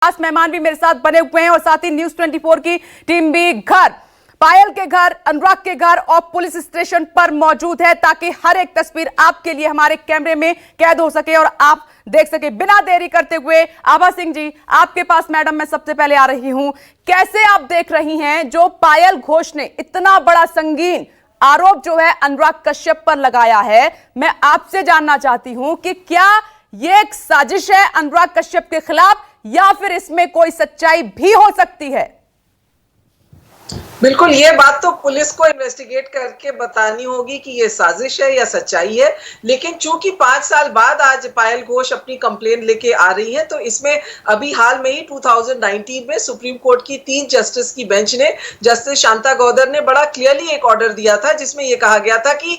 खास मेहमान भी मेरे साथ बने हुए हैं और साथ ही न्यूज़ 24 की टीम भी घर, पायल के घर, अनुराग के घर और पुलिस स्टेशन पर मौजूद है ताकि हर एक तस्वीर आपके लिए हमारे कैमरे में कैद हो सके और आप देख सके। बिना देरी करते हुए आभा सिंह जी, आपके पास मैडम मैं सबसे पहले आ रही हूं। कैसे आप देख रही हैं जो पायल घोष ने इतना बड़ा संगीन आरोप जो है अनुराग कश्यप पर लगाया है? मैं आपसे जानना चाहती हूं कि क्या यह एक साजिश है अनुराग कश्यप के खिलाफ या फिर इसमें कोई सच्चाई भी हो सकती है? बिल्कुल, ये बात तो पुलिस को इन्वेस्टिगेट करके बतानी होगी कि ये साजिश है या सच्चाई है। लेकिन चूंकि 5 साल बाद आज पायल घोष अपनी कंप्लेन लेके आ रही है, तो इसमें अभी हाल में ही 2019 में सुप्रीम कोर्ट की 3 जस्टिस की बेंच ने, जस्टिस शांता गौदर ने बड़ा क्लियरली एक ऑर्डर दिया था जिसमें यह कहा गया था कि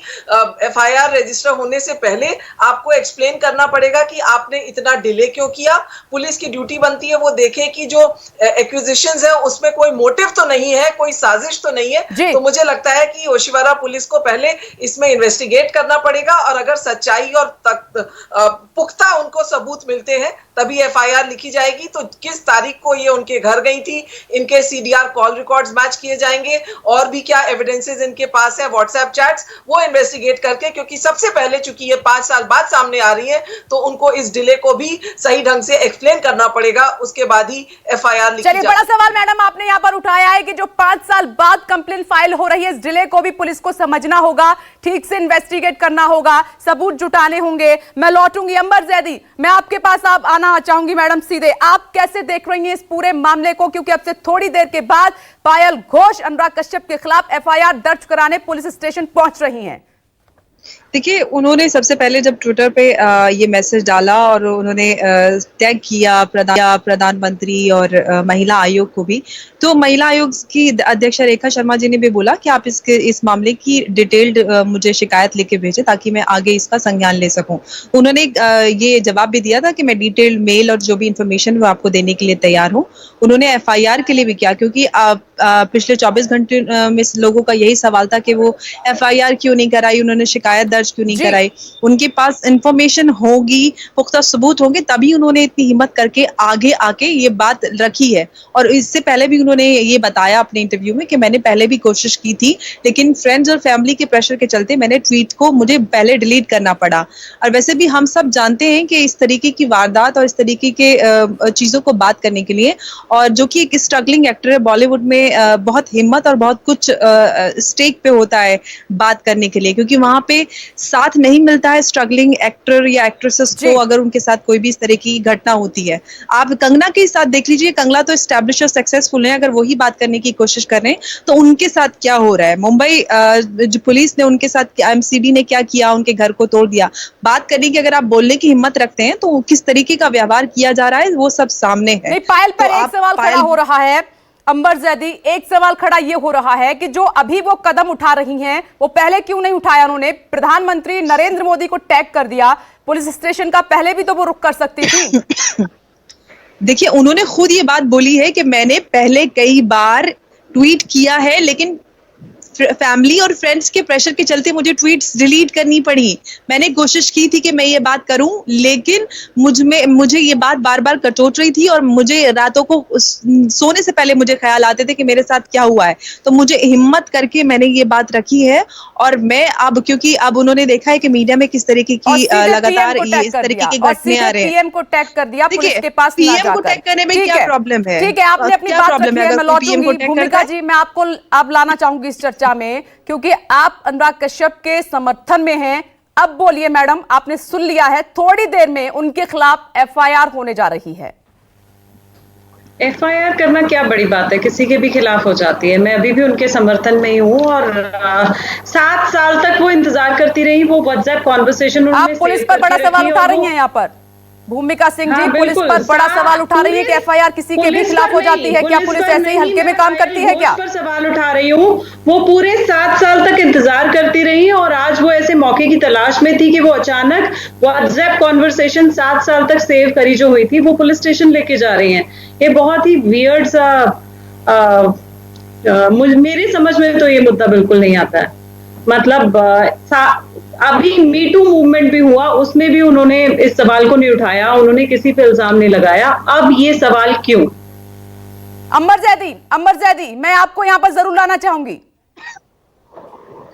एफआईआर रजिस्टर होने से पहले आपको एक्सप्लेन करना पड़ेगा कि आपने इतना डिले क्यों किया। पुलिस की ड्यूटी बनती है वो देखे कि जो एक्विजिशंस है उसमें कोई मोटिव तो नहीं है, कोई साजिश तो नहीं है। तो मुझे लगता है कि ओशिवारा पुलिस को पहले इसमें इन्वेस्टिगेट करना पड़ेगा और अगर सच्चाई और पुख्ता उनको सबूत मिलते हैं तभी एफआईआर लिखी जाएगी। तो किस तारीख को ये उनके घर गई थी, इनके सीडीआर कॉल रिकॉर्ड्स मैच किए जाएंगे और भी क्या एविडेंसेस इनके पास है, व्हाट्सएप चैट्स, वो इन्वेस्टिगेट करके, क्योंकि सबसे पहले चूंकि ये 5 साल बाद सामने आ रही है तो उनको इस डिले को भी सही ढंग से एक्सप्लेन करना पड़ेगा, उसके बाद ही एफआईआर लिखी जाएगी। बड़ा सवाल मैडम आपने यहाँ पर उठाया है कि जो 5 साल बाद कंप्लेंट फाइल हो रही है, इस डिले को भी पुलिस को समझना होगा, ठीक से इन्वेस्टिगेट करना होगा, सबूत जुटाने होंगे। मैं लौटूंगी अंबर जैदी, मैं आपके पास आप आना चाहूंगी मैडम सीधे। आप कैसे देख रही हैं इस पूरे मामले को, क्योंकि अब से थोड़ी देर के बाद पायल घोष अनुराग कश्यप के खिलाफ एफआईआर दर्ज कराने पुलिस स्टेशन पहुंच रही हैं? देखिए, उन्होंने सबसे पहले जब ट्विटर पे ये मैसेज डाला और उन्होंने टैग किया प्रधानमंत्री और महिला आयोग को भी, तो महिला आयोग की अध्यक्ष रेखा शर्मा जी ने भी बोला कि आप इस मामले की डिटेल्ड मुझे शिकायत लेके भेजें ताकि मैं आगे इसका संज्ञान ले सकूं। उन्होंने ये जवाब भी दिया था कि मैं डिटेल्ड मेल और जो भी इंफॉर्मेशन वो आपको देने के लिए तैयार हूं। उन्होंने एफआईआर के लिए भी किया, क्योंकि पिछले 24 घंटे में लोगों का यही सवाल था कि वो एफआईआर क्यों नहीं कराई, उन्होंने शिकायत दर्ज क्यों नहीं कराई। उनके पास इंफॉर्मेशन होगी, पुख्ता सबूत होंगे, तभी उन्होंने इतनी हिम्मत करके आगे आके ये बात रखी है। और इससे पहले भी उन्होंने ये बताया अपने इंटरव्यू में कि मैंने पहले भी कोशिश की थी, लेकिन फ्रेंड्स और फैमिली के प्रेशर के चलते मैंने ट्वीट को मुझे पहले डिलीट करना पड़ा। और वैसे भी हम सब जानते हैं कि इस तरीके की वारदात और इस तरीके के चीजों को बात करने के लिए, और जो कि एक स्ट्रगलिंग एक्टर है बॉलीवुड में, बहुत हिम्मत और बहुत कुछ स्टेक पे होता है बात करने के लिए, क्योंकि वहां पे साथ नहीं मिलता है स्ट्रगलिंग एक्टर या एक्ट्रेसेस को अगर उनके साथ कोई भी इस तरह की घटना होती है। आप कंगना के साथ देख लीजिए, कंगना तो एस्टैब्लिश और सक्सेसफुल है, अगर वही बात करने की कोशिश कर रहे हैं तो उनके साथ क्या हो रहा है। मुंबई जो पुलिस ने उनके साथ, एमसीडी ने क्या किया, उनके घर को तोड़ दिया। बात करने की अगर आप बोलने की हिम्मत रखते हैं तो किस तरीके का व्यवहार किया जा रहा है वो सब सामने है। पायल पर एक सवाल खड़ा हो रहा है अंबर जैदी, एक सवाल खड़ा ये हो रहा है कि जो अभी वो कदम उठा रही हैं वो पहले क्यों नहीं उठाया उन्होंने? प्रधानमंत्री नरेंद्र मोदी को टैग कर दिया पुलिस स्टेशन का, पहले भी तो वो रुक कर सकती थी। देखिए, उन्होंने खुद ये बात बोली है कि मैंने पहले कई बार ट्वीट किया है, लेकिन फैमिली और फ्रेंड्स के प्रेशर के चलते मुझे ट्वीट्स डिलीट करनी पड़ी। मैंने कोशिश की थी कि मैं ये बात करूं, लेकिन मुझे ये बात बार बार कटोट रही थी और मुझे रातों को सोने से पहले मुझे ख्याल आते थे कि मेरे साथ क्या हुआ है। तो मुझे हिम्मत करके मैंने ये बात रखी है। और मैं अब, क्योंकि अब उन्होंने देखा है कि मीडिया में किस तरीके की लगातार इस तरीके की घटनाएं आ रहे हैं, पीएम को टैग कर दिया पुलिस के पास। पीएम को टैग करने में क्या प्रॉब्लम है? ठीक है, आपने अपनी बात रखी है, मैं लौटूंगी। भूमिका जी, मैं आपको अब लाना चाहूंगी इस चर्चा में, क्योंकि आप अनुराग कश्यप के समर्थन में हैं। अब बोलिए मैडम, आपने सुन लिया है, थोड़ी देर में उनके खिलाफ एफआईआर होने जा रही है। एफआईआर करना क्या बड़ी बात है, किसी के भी खिलाफ हो जाती है। मैं अभी भी उनके समर्थन में ही हूँ और 7 साल तक वो इंतजार करती रही। वो व्हाट्सएप कॉन्वर्सेशन आप पुलिस पर बड़ा सवाल उठा रही हैं यहाँ पर, भूमिका सिंह जी, पुलिस पर बड़ा सवाल उठा रही है कि एफआईआर किसी के भी खिलाफ हो जाती है। क्या पुलिस ऐसे ही हल्के में काम करती है क्या? पर सवाल उठा रही हूँ। वो पूरे 7 साल तक इंतजार करती रही और आज वो ऐसे मौके की तलाश में थी कि वो अचानक व्हाट्सएप कॉन्वर्सेशन 7 साल तक सेव करी जो हुई थी वो पुलिस स्टेशन लेके जा रही हैं। ये बहुत ही वियर्ड सा, मेरी समझ में तो ये मुद्दा बिल्कुल नहीं आता है। मतलब अभी मीटू मूवमेंट भी हुआ, उसमें भी उन्होंने इस सवाल को नहीं उठाया, उन्होंने किसी पे इल्जाम नहीं लगाया। अब ये सवाल क्यों? अंबर जैदी, मैं आपको यहां पर जरूर लाना चाहूंगी।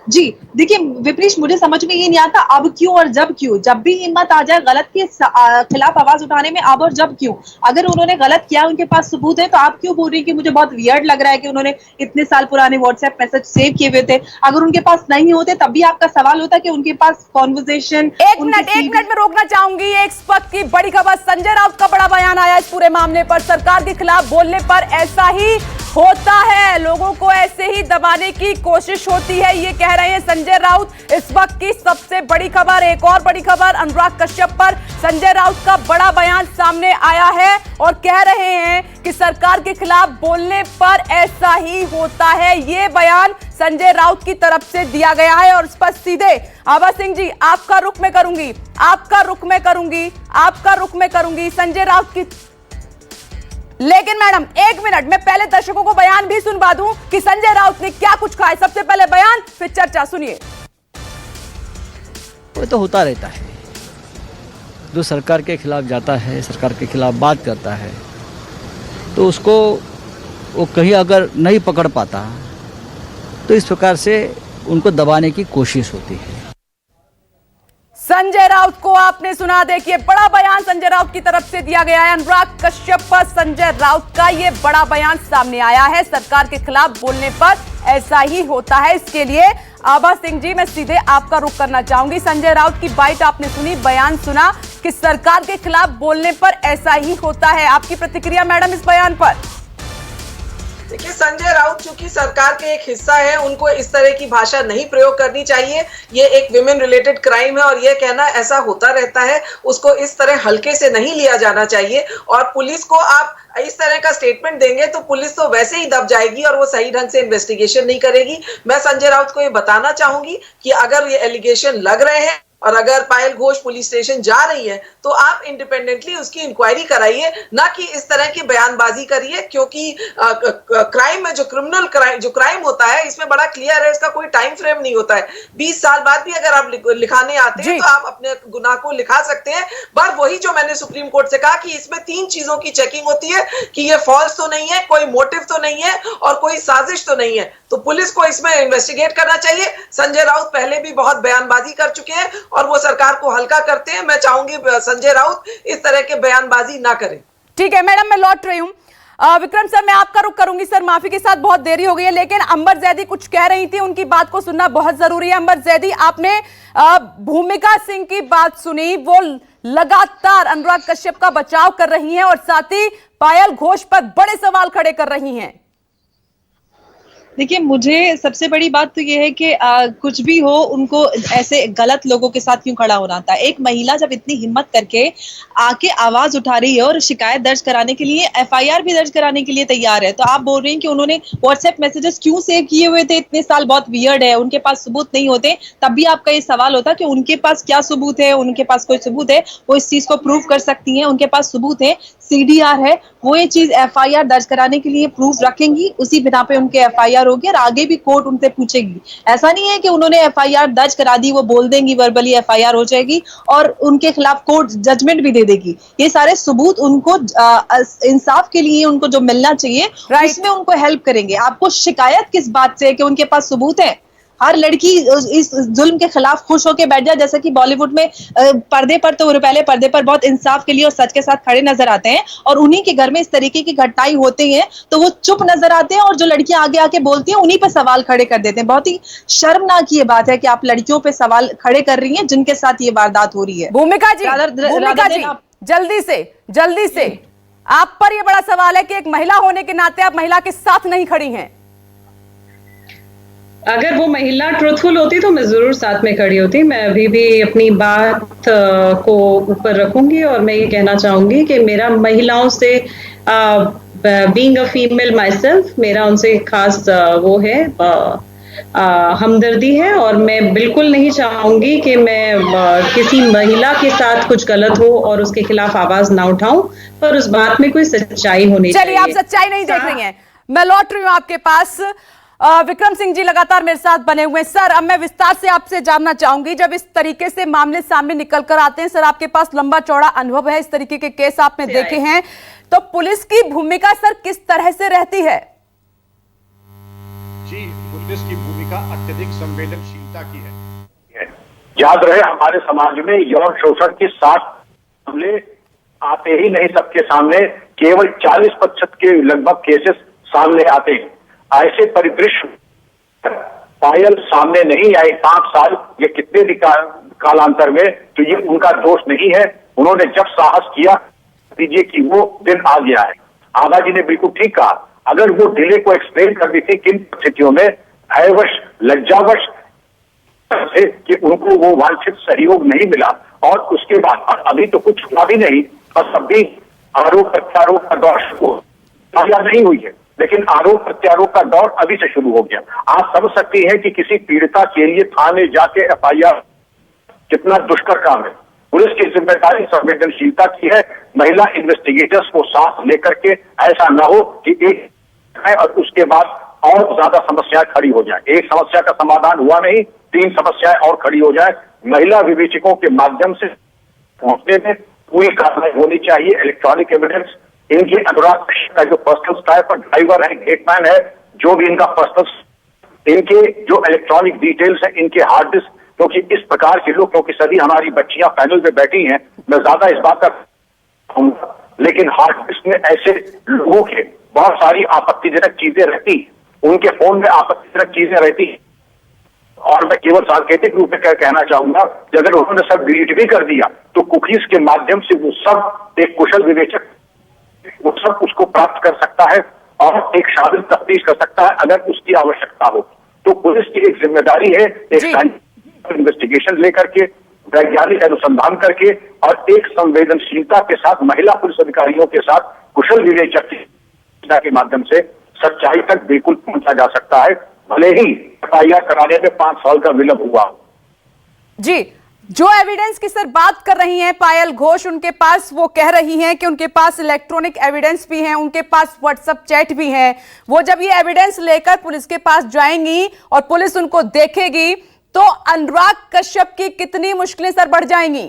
जी देखिए विपरीश, मुझे समझ में ये नहीं आता अब क्यों और जब क्यों। जब भी हिम्मत आ जाए गलत के खिलाफ आवाज उठाने में, अब और जब क्यों। अगर उन्होंने गलत किया, उनके पास सबूत है, तो आप क्यों बोल रही हैं कि मुझे बहुत वियर्ड लग रहा है कि उन्होंने इतने साल पुराने व्हाट्सएप मैसेज सेव किए हुए थे। अगर उनके पास नहीं होते तब भी आपका सवाल होता कि उनके पास कॉन्वर्सेशन। एक मिनट में रोकना चाहूंगी। एक वक्त की बड़ी खबर, संजय राउत का बड़ा बयान आया इस पूरे मामले पर। सरकार के खिलाफ बोलने पर ऐसा ही होता है, लोगों को ऐसे ही दबाने की कोशिश होती है, ये कह रहे हैं संजय राउत। इस वक्त की सबसे बड़ी खबर, एक और बड़ी खबर, अनुराग कश्यप पर संजय राउत का बड़ा बयान सामने आया है और कह रहे हैं कि सरकार के खिलाफ बोलने पर ऐसा ही होता है। ये बयान संजय राउत की तरफ से दिया गया है और इस पर सीधे आभा सिंह जी आपका रुख में करूंगी संजय राउत की। लेकिन मैडम एक मिनट, मैं पहले दर्शकों को बयान भी सुनवा दूं कि संजय राउत ने क्या कुछ कहा है। सबसे पहले बयान, फिर चर्चा, सुनिए। वो तो होता रहता है, जो सरकार के खिलाफ जाता है, सरकार के खिलाफ बात करता है, तो उसको वो कहीं अगर नहीं पकड़ पाता तो इस प्रकार से उनको दबाने की कोशिश होती है। संजय राउत को आपने सुना, देखिए बड़ा बयान संजय राउत की तरफ से दिया गया है। अनुराग कश्यप पर संजय राउत का ये बड़ा बयान सामने आया है। सरकार के खिलाफ बोलने पर ऐसा ही होता है। इसके लिए आभा सिंह जी, मैं सीधे आपका रुख करना चाहूंगी। संजय राउत की बाइट आपने सुनी, बयान सुना कि सरकार के खिलाफ बोलने पर ऐसा ही होता है। आपकी प्रतिक्रिया मैडम इस बयान पर? देखिए, संजय राउत चूंकि सरकार के एक हिस्सा है, उनको इस तरह की भाषा नहीं प्रयोग करनी चाहिए। ये एक विमेन रिलेटेड क्राइम है और ये कहना ऐसा होता रहता है, उसको इस तरह हल्के से नहीं लिया जाना चाहिए। और पुलिस को आप इस तरह का स्टेटमेंट देंगे तो पुलिस तो वैसे ही दब जाएगी और वो सही ढंग से इन्वेस्टिगेशन नहीं करेगी। मैं संजय राउत को ये बताना चाहूंगी कि अगर ये एलिगेशन लग रहे हैं और अगर पायल घोष पुलिस स्टेशन जा रही है तो आप इंडिपेंडेंटली उसकी इंक्वायरी कराइए, ना कि इस तरह की बयानबाजी करिए। क्योंकि क्राइम में जो क्राइम होता है, इसमें बड़ा क्लियर है, इसका कोई टाइम फ्रेम नहीं होता है। 20 साल बाद भी अगर आप लिखाने आते हैं तो आप अपने गुनाह को लिखा सकते हैं। पर वही जो मैंने सुप्रीम कोर्ट से कहा कि इसमें 3 चीजों की चेकिंग होती है कि ये फॉल्स तो नहीं है, कोई मोटिव तो नहीं है और कोई साजिश तो नहीं है। तो पुलिस को इसमें इन्वेस्टिगेट करना चाहिए। संजय राउत पहले भी बहुत बयानबाजी कर चुके हैं और वो सरकार को हल्का करते हैं। मैं चाहूंगी संजय राउत इस तरह के बयानबाजी ना करें। ठीक है मैडम, मैं लौट रही हूं। विक्रम सर, मैं आपका रुख करूंगी। सर माफी के साथ बहुत देरी हो गई है, लेकिन अंबर जैदी कुछ कह रही थी, उनकी बात को सुनना बहुत जरूरी है। अंबर जैदी, आपने भूमिका सिंह की बात सुनी, वो लगातार अनुराग कश्यप का बचाव कर रही हैं और साथ ही पायल घोष पर बड़े सवाल खड़े कर रही हैं। देखिए, मुझे सबसे बड़ी बात तो ये है कि कुछ भी हो, उनको ऐसे गलत लोगों के साथ क्यों खड़ा होना था। एक महिला जब इतनी हिम्मत करके आके आवाज उठा रही है और शिकायत दर्ज कराने के लिए, एफआईआर भी दर्ज कराने के लिए तैयार है, तो आप बोल रहे हैं कि उन्होंने व्हाट्सएप मैसेजेस क्यों सेव किए हुए थे इतने साल, बहुत वियर्ड है, उनके पास सबूत नहीं होते। तब भी आपका ये सवाल होता कि उनके पास क्या सबूत है, उनके पास कोई सबूत है, वो इस चीज को प्रूव कर सकती हैं, उनके पास सबूत है, सीडीआर है, वो ये चीज एफआईआर दर्ज कराने के लिए प्रूफ रखेंगी, उसी बिना पे उनके एफआईआर होगी और आगे भी कोर्ट उनसे पूछेगी। ऐसा नहीं है कि उन्होंने एफआईआर दर्ज करा दी, वो बोल देंगी, वर्बली एफआईआर हो जाएगी और उनके खिलाफ कोर्ट जजमेंट भी दे देगी। ये सारे सबूत उनको इंसाफ के लिए उनको जो मिलना चाहिए उसमें उनको हेल्प करेंगे। आपको शिकायत किस बात से है कि उनके पास सबूत है? हर लड़की इस जुल्म के खिलाफ खुश होकर बैठ जाए, जैसे कि बॉलीवुड में पर्दे पर तो पहले पर्दे पर बहुत इंसाफ के लिए और सच के साथ खड़े नजर आते हैं और उन्हीं के घर में इस तरीके की घटनाएं होती हैं तो वो चुप नजर आते हैं और जो लड़कियां आगे आके बोलती हैं उन्हीं पे सवाल खड़े कर देते हैं। बहुत ही शर्मनाक ये बात है कि आप लड़कियों पे सवाल खड़े कर रही हैं जिनके साथ ये वारदात हो रही है। भूमिका जी, जल्दी से आप पर ये बड़ा सवाल है कि एक महिला होने के नाते आप महिला के साथ नहीं खड़ी हैं। अगर वो महिला ट्रूथफुल होती तो मैं जरूर साथ में खड़ी होती। मैं अभी भी अपनी बात को ऊपर रखूंगी और मैं ये कहना चाहूंगी कि मेरा महिलाओं से being a female my self, मेरा उनसे खास वो है हमदर्दी है और मैं बिल्कुल नहीं चाहूंगी कि मैं किसी महिला के साथ कुछ गलत हो और उसके खिलाफ आवाज ना उठाऊं, पर उस बात में कोई सच्चाई होनी चाहिए। चलिए, आप सच्चाई नहीं देख रही हैं, मैं लौट रही हूं आपके पास। विक्रम सिंह जी लगातार मेरे साथ बने हुए हैं। सर, अब मैं विस्तार से आपसे जानना चाहूंगी, जब इस तरीके से मामले सामने निकल कर आते हैं, सर आपके पास लंबा चौड़ा अनुभव है, इस तरीके के केस आपने देखे हैं, तो पुलिस की भूमिका सर किस तरह से रहती है? जी, पुलिस की भूमिका अत्यधिक संवेदनशीलता की है। याद रहे, हमारे समाज में यौन शोषण के 60 मामले आते ही नहीं सबके सामने, केवल 40% के लगभग केसेस सामने आते हैं। ऐसे परिदृश्य पायल सामने नहीं आए 5 साल ये कितने भी कालांतर में, तो ये उनका दोष नहीं है। उन्होंने जब साहस किया, दीजिए कि वो दिन आ गया है। आगा जी ने बिल्कुल ठीक कहा, अगर वो डिले को एक्सप्लेन कर दी थी किन परिस्थितियों में, भयवश लज्जावश से कि उनको वो वांछित सहयोग नहीं मिला, और उसके बाद अभी तो कुछ हुआ भी नहीं, बस अभी आरोप प्रत्यारोप का दौर नहीं हुई है, लेकिन आरोप प्रत्यारोप का दौर अभी से शुरू हो गया। आप समझ सकती हैं कि किसी पीड़िता के लिए थाने जाके FIR कितना दुष्कर काम है। पुलिस की जिम्मेदारी संवेदनशीलता की है, महिला इन्वेस्टिगेटर्स को साथ लेकर के, ऐसा न हो कि एक है और उसके बाद और ज्यादा समस्याएं खड़ी हो जाए। एक समस्या का समाधान हुआ नहीं, 3 समस्याएं और खड़ी हो जाए। महिला विवेचकों के माध्यम से पहुंचने में पूरी कार्रवाई होनी चाहिए। इलेक्ट्रॉनिक एविडेंस, इनके अनुराग का जो पर्सनल स्टाफ और ड्राइवर है, गेटमैन है, जो भी इनका पर्सनल, इनके जो इलेक्ट्रॉनिक डिटेल्स है, इनके हार्ड डिस्क, क्योंकि इस प्रकार के लोग, क्योंकि सभी हमारी बच्चियां पैनल में बैठी हैं, मैं ज्यादा इस बात का कहूंगा, लेकिन हार्ड डिस्क में ऐसे लोगों के बहुत सारी आपत्तिजनक चीजें रहती, उनके फोन में आपत्तिजनक चीजें रहती, और मैं केवल सांकेतिक रूप में कहना चाहूंगा कि अगर उन्होंने सब डिलीट भी कर दिया तो कुकीज के माध्यम से वो सब एक कुशल विवेचक वो सब उसको प्राप्त कर सकता है और एक शामिल तफ्तीश कर सकता है अगर उसकी आवश्यकता हो। तो पुलिस की एक जिम्मेदारी है एक इन्वेस्टिगेशन लेकर के, वैज्ञानिक अनुसंधान करके और एक संवेदनशीलता के साथ महिला पुलिस अधिकारियों के साथ कुशल विवेचक के माध्यम से सच्चाई तक बिल्कुल पहुंचा जा सकता है, भले ही FIR कराने में 5 साल का विलंब हुआ। जी, जो एविडेंस की सर बात कर रही हैं पायल घोष, उनके पास, वो कह रही हैं कि उनके पास इलेक्ट्रॉनिक एविडेंस भी हैं, उनके पास व्हाट्सएप चैट भी हैं। वो जब ये एविडेंस लेकर पुलिस के पास जाएंगी और पुलिस उनको देखेगी, तो अनुराग कश्यप की कितनी मुश्किलें सर बढ़ जाएंगी?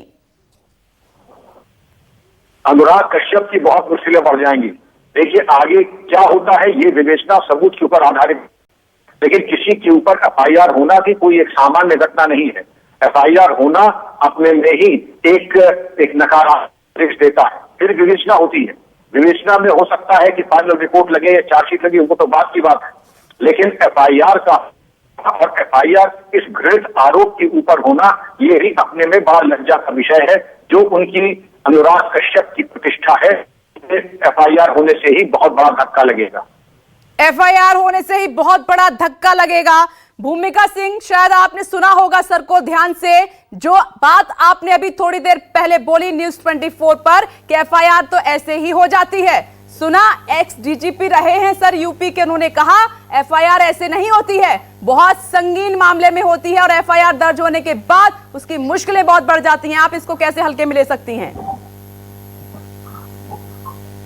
अनुराग कश्यप की बहुत मुश्किलें बढ़ जाएंगी। देखिए आगे क्या होता है ये विवेचना सबूत के ऊपर आधारित, लेकिन किसी के ऊपर FIR होना भी कोई एक सामान्य घटना नहीं है। FIR होना अपने में ही एक नकारात्मक देता है, फिर विवेचना होती है। विवेचना में हो सकता है कि फाइनल रिपोर्ट लगे या चार्जशीट लगे, वो तो बात की बात है, लेकिन FIR का और FIR इस घृणित आरोप के ऊपर होना, ये ही अपने में बड़ा लज्जा का विषय है, जो उनकी अनुराग कश्यप की प्रतिष्ठा है। FIR होने से ही बहुत बड़ा धक्का लगेगा। FIR होने से ही बहुत बड़ा धक्का लगेगा। भूमिका सिंह, शायद आपने सुना होगा सर को ध्यान से, जो बात आपने अभी थोड़ी देर पहले बोली न्यूज 24 पर कि FIR तो ऐसे ही हो जाती है। सुना, एक्स DGP रहे हैं सर यूपी के, उन्होंने कहा FIR ऐसे नहीं होती है, बहुत संगीन मामले में होती है और FIR दर्ज होने के बाद उसकी मुश्किलें बहुत बढ़ जाती हैं। आप इसको कैसे हल्के में ले सकती हैं?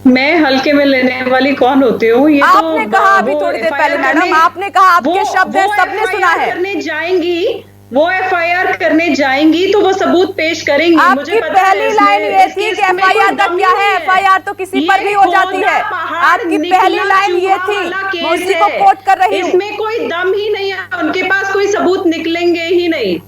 मैं हल्के में लेने वाली कौन होती हूँ? ये आपने कहा अभी थोड़ी देर पहले मैडम, आपने कहा, आपके शब्द हैं, सबने सुना है। करने जाएंगी, वो FIR करने जाएंगी तो वो सबूत पेश करेंगी। आपकी पहली लाइन ये थी कि FIR का क्या है, FIR तो किसी पर भी हो जाती है। आपकी पहली लाइन ये थी, मैं उसी को कोट कर रही हूँ। इसमें कोई दम ही नहीं है, उनके पास कोई सबूत निकलेंगे ही नहीं।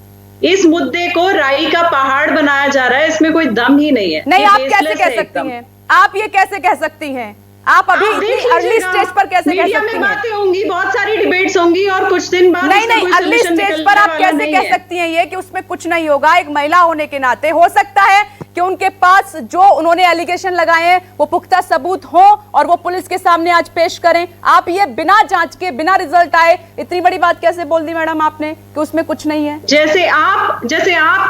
इस मुद्दे को राई का पहाड़ बनाया जा रहा है, इसमें कोई दम ही नहीं है। नहीं, आप कैसे कह सकती हैं? आप ये कैसे कह सकती हैं? आप अभी इतनी अर्ली स्टेज पर कैसे कह सकती हैं? बातें होंगी, बहुत सारी डिबेट्स होंगी और कुछ दिन बाद नहीं, अर्ली स्टेज पर आप कैसे कह सकती हैं ये कि उसमें कुछ नहीं होगा? एक महिला होने के नाते हो सकता है कि उनके पास जो उन्होंने एलिगेशन लगाए हैं वो पुख्ता सबूत हो और वो पुलिस के सामने आज पेश करें। आप ये बिना जांच के, बिना रिजल्ट आए इतनी बड़ी बात कैसे बोल दी मैडम आपने कि उसमें कुछ नहीं है? जैसे आप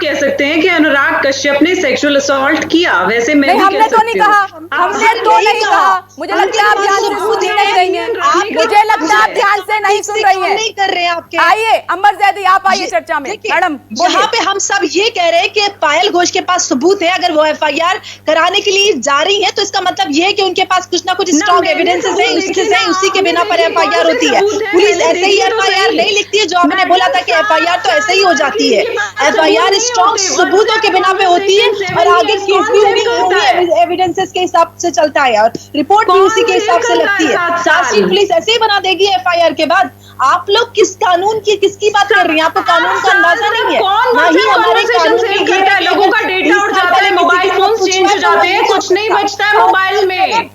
कह सकते हैं कि अनुराग कश्यप ने सेक्सुअल असॉल्ट किया, वैसे मैं हमने तो नहीं कहा, हमने तो नहीं कहा। मुझे लगता है आप ध्यान से सुन नहीं रही हैं, मुझे लगता है आप ध्यान से नहीं सुन रही हैं। नहीं कर रहे हैं आपके। आइए अमर जैदी, आप आइए चर्चा में। मैडम यहाँ पे हम सब ये कह रहे हैं कि पायल घोष के पास सबूत है, अगर वो FIR कराने के लिए जा रही है तो इसका मतलब ये है कि उनके पास कुछ ना कुछ स्ट्रॉन्ग एविडेंसेस है, उसी के बिना पर FIR होती है। पुलिस ऐसे ही FIR नहीं लिखती है, जो आपने बोला था कि FIR तो ऐसे ही हो जाती है। FIR स्ट्रॉन्ग सबूतों के बिना पे होती है और आगे केस भी उन्हीं एविडेंसेस के हिसाब से चलता है और रिपोर्ट भी उसी के हिसाब से लगती है। चार्जशीट पुलिस ऐसे ही बना देगी FIR के बाद। आप लोग किस कानून की किसकी बात कर रही हैं? आपको कानून का अंदाजा नहीं है। ना ही हमारे कानून में ये है, लोगों का डेटा उड़ जाता है, मोबाइल फोन चेंज हो जाते हैं, कुछ नहीं बचता है मोबाइल में।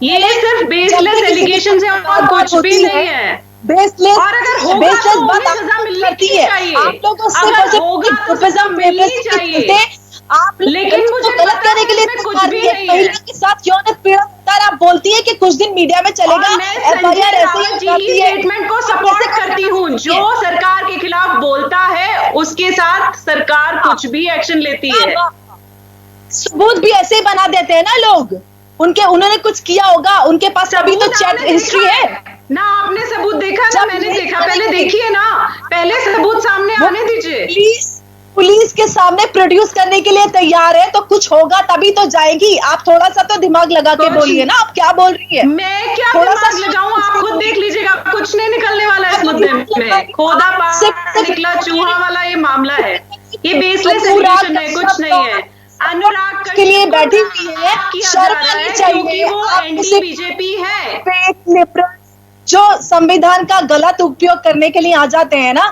ये सिर्फ बेसलेस एलिगेशन है और कुछ भी नहीं है। बेसलेस और अगर होगा तो उन्हें सजा मिलनी चाहिए। आप लोगों से अगर होगा तो सजा मिलनी चाहिए। आप लेकिन मुझे गलत कहने के लिए कुछ भी नहीं है। महिला के साथ यौन उत्पीड़न आप बोलती है कि कुछ दिन मीडिया में चलेगा, FIR ऐसे ही करती है। स्टेटमेंट को सपोर्ट करती हूँ। जो सरकार के खिलाफ बोलता है उसके साथ सरकार कुछ भी एक्शन लेती है। सबूत भी ऐसे ही बना देते हैं ना लोग। उन्होंने कुछ किया होगा, उनके पास अभी तो चैट हिस्ट्री है ना। आपने सबूत देखा ना? मैंने देखा। पहले देखिए ना, पहले सबूत सामने आने दीजिए। पुलिस के सामने प्रोड्यूस करने के लिए तैयार है तो कुछ होगा तभी तो जाएगी। आप थोड़ा सा तो दिमाग लगा के बोलिए ना, आप क्या बोल रही है? मैं क्या दिमाग लगाऊं? आप खुद देख लीजिएगा, कुछ नहीं निकलने वाला है इस मुद्दे में। खोदा पार निकला चूहा वाला ये मामला है। ये बेसलेस एलिगेशन है, कुछ नहीं है। अनुराग के लिए बैठी हुई है, शर्म आनी चाहिए। क्योंकि वो एंटी बीजेपी है। जो संविधान का गलत उपयोग करने के लिए आ जाते हैं ना,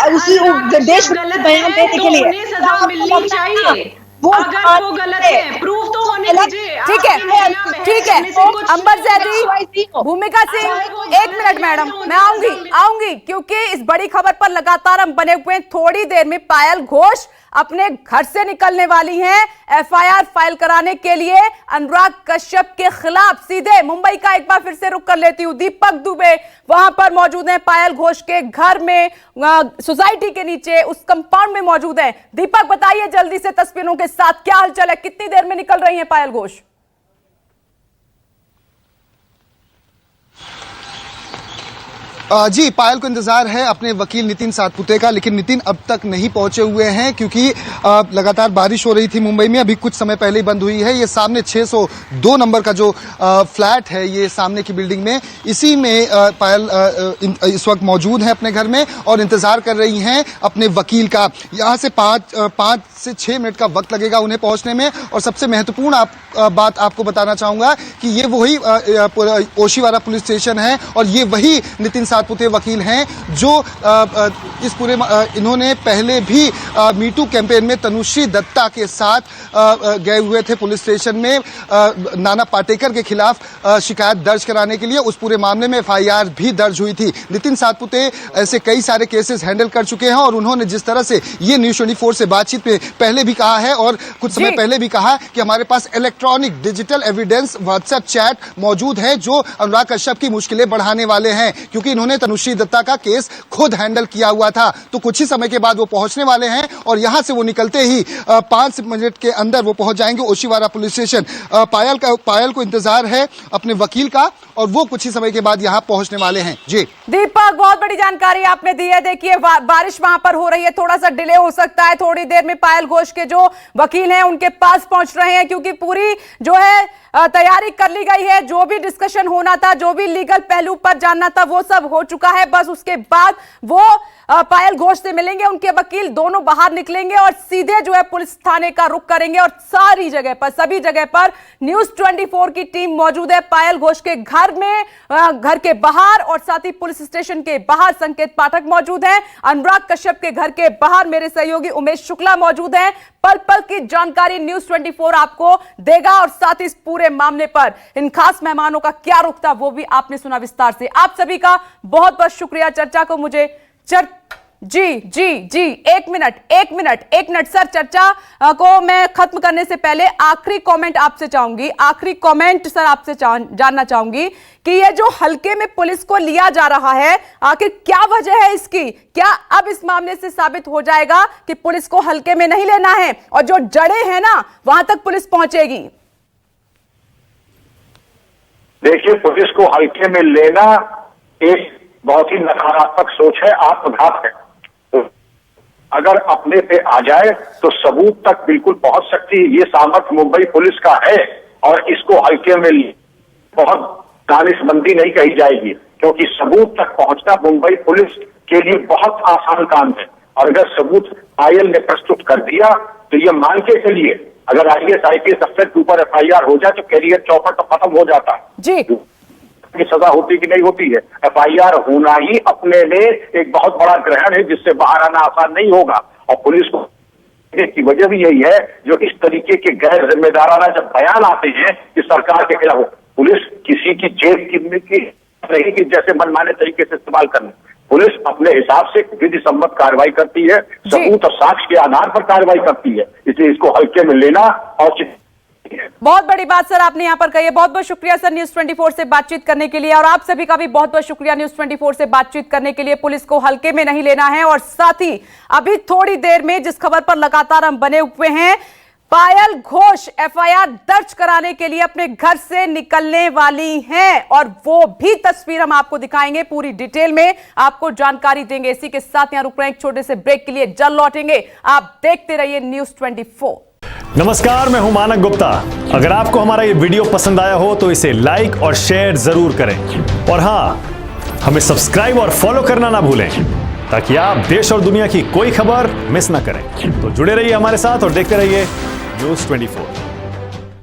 उसी देश गलत बयान देने के लिए, उन्हें सजा मिलनी चाहिए। अगर वो गलत है, प्रूफ तो होने दीजिए। ठीक है अंबर जैदी, भूमिका सिंह, एक मिनट मैडम, मैं आऊंगी क्योंकि इस बड़ी खबर पर लगातार हम बने हुए हैं। थोड़ी देर में पायल घोष अपने घर से निकलने वाली हैं FIR फाइल कराने के लिए अनुराग कश्यप के खिलाफ। सीधे मुंबई का एक बार फिर से रुक कर लेती हूँ। दीपक दुबे वहां पर मौजूद हैं, पायल घोष के घर में, सोसाइटी के नीचे उस कंपाउंड में मौजूद है। दीपक बताइए जल्दी से तस्वीरों के साथ क्या हलचल है, कितनी देर में निकल रही है पायल घोष? जी, पायल को इंतजार है अपने वकील नितिन सातपुते का, लेकिन नितिन अब तक नहीं पहुंचे हुए हैं क्योंकि लगातार बारिश हो रही थी मुंबई में। अभी कुछ समय पहले ही बंद हुई है। ये सामने 602 नंबर का जो फ्लैट है, ये सामने की बिल्डिंग में, इसी में पायल इस वक्त मौजूद है अपने घर में और इंतजार कर रही हैं अपने वकील का। यहाँ से 5 से 6 मिनट का वक्त लगेगा उन्हें पहुंचने में। और सबसे महत्वपूर्ण बात आपको बताना चाहूंगा कि ये वही ओशीवारा पुलिस स्टेशन है और ये वही नितिन सातपुते वकील हैं जो इस पूरे इन्होंने पहले भी मीटू कैंपेन में तनुश्री दत्ता के साथ गए हुए थे पुलिस स्टेशन में नाना पाटेकर के खिलाफ शिकायत दर्ज कराने के लिए। उस पूरे मामले में FIR भी दर्ज हुई थी। नितिन सातपुते ऐसे कई सारे केसेस हैंडल कर चुके हैं और उन्होंने जिस तरह से ये न्यूज़ 24 से बातचीत में पहले भी कहा है और कुछ समय पहले भी कहा कि हमारे पास electronic digital evidence WhatsApp chat मौजूद है जो अनुराग कश्यप की मुश्किलें बढ़ाने वाले हैं, क्योंकि इन्होंने तनुश्री दत्ता का केस खुद हैंडल किया हुआ था। तो कुछ ही समय के बाद वो पहुंचने वाले हैं और यहां से वो निकलते ही 5 मिनट के अंदर वो पहुंच जाएंगे ओशीवारा पुलिस स्टेशन। पायल को इंतजार है अपने वकील का और वो कुछ ही समय के बाद यहां पहुंचने वाले हैं। जी दीपक, बहुत बड़ी जानकारी आपने दी है। देखिए बारिश वहां पर हो रही है, थोड़ा सा डिले हो सकता है। थोड़ी देर में पायल घोष के जो वकील हैं उनके पास पहुंच रहे हैं क्योंकि पूरी जो है तैयारी कर ली गई है। जो भी डिस्कशन होना था, जो भी लीगल पहलू पर जानना था, वो सब हो चुका है। बस उसके बाद वो पायल घोष से मिलेंगे, उनके वकील दोनों बाहर निकलेंगे और सीधे जो है पुलिस थाने का रुख करेंगे और सारी जगह पर, सभी जगह पर न्यूज़ 24 की टीम मौजूद है। पायल घोष के घर में, घर के बाहर और साथ ही पुलिस स्टेशन के बाहर संकेत पाठक मौजूद हैं। अनुराग कश्यप के घर के बाहर मेरे सहयोगी उमेश शुक्ला मौजूद हैं। पल पल की जानकारी न्यूज़ 24 आपको देगा और साथ ही इस पूरे मामले पर इन खास मेहमानों का क्या रुख था वो भी आपने सुना विस्तार से। आप सभी का बहुत बहुत शुक्रिया। चर्चा को मुझे जी एक मिनट सर, चर्चा को मैं खत्म करने से पहले आखिरी कमेंट आपसे चाहूंगी। आखिरी कमेंट सर आपसे जानना चाहूंगी कि ये जो हल्के में पुलिस को लिया जा रहा है, आखिर क्या वजह है इसकी? क्या अब इस मामले से साबित हो जाएगा कि पुलिस को हल्के में नहीं लेना है और जो जड़ें हैं ना वहां तक पुलिस पहुंचेगी? देखिए, पुलिस को हल्के में लेना एक बहुत ही नकारात्मक सोच है, आत्मघात है। अगर अपने पे आ जाए तो सबूत तक बिल्कुल पहुंच सकती है। ये सामर्थ्य मुंबई पुलिस का है और इसको हल्के में बहुत दानिशमंदी नहीं कही जाएगी, क्योंकि सबूत तक पहुंचना मुंबई पुलिस के लिए बहुत आसान काम है। और अगर सबूत पायल ने प्रस्तुत कर दिया तो ये मान के चलिए, अगर IAS IPS अफसर के ऊपर FIR हो जाए तो कैरियर चौपट तो खत्म हो जाता जी। की सजा होती कि नहीं होती है। FIR होना ही अपने में एक बहुत बड़ा ग्रहण है जिससे बाहर आना आसान नहीं होगा। और पुलिस को की वजह भी यही है, जो इस तरीके के गैर जिम्मेदाराना जब बयान आते हैं कि सरकार के खिलाफ, पुलिस किसी की जेब की नहीं कि जैसे मनमाने तरीके से इस्तेमाल करना। पुलिस अपने हिसाब से विधि सम्मत कार्रवाई करती है, सबूत और साक्ष्य के आधार पर कार्रवाई करती है, इसलिए इसको हल्के में लेना और बहुत बड़ी बात सर आपने यहां पर कही है। बहुत बहुत शुक्रिया सर न्यूज़ 24 से बातचीत करने के लिए, और आप सभी का भी बहुत बहुत शुक्रिया न्यूज़ 24 से बातचीत करने के लिए। पुलिस को हल्के में नहीं लेना है। और साथ ही अभी थोड़ी देर में जिस खबर पर लगातार हम बने हुए हैं, पायल घोष FIR दर्ज कराने के लिए अपने घर से निकलने वाली हैं, और वो भी तस्वीर हम आपको दिखाएंगे, पूरी डिटेल में आपको जानकारी देंगे। इसी के साथ यहां रुक रहे हैं एक छोटे से ब्रेक के लिए, जल्द लौटेंगे। आप देखते रहिए न्यूज़ 24। नमस्कार, मैं हूं मानक गुप्ता। अगर आपको हमारा ये वीडियो पसंद आया हो तो इसे लाइक और शेयर जरूर करें, और हां, हमें सब्सक्राइब और फॉलो करना ना भूलें, ताकि आप देश और दुनिया की कोई खबर मिस ना करें। तो जुड़े रहिए हमारे साथ और देखते रहिए न्यूज़ 24।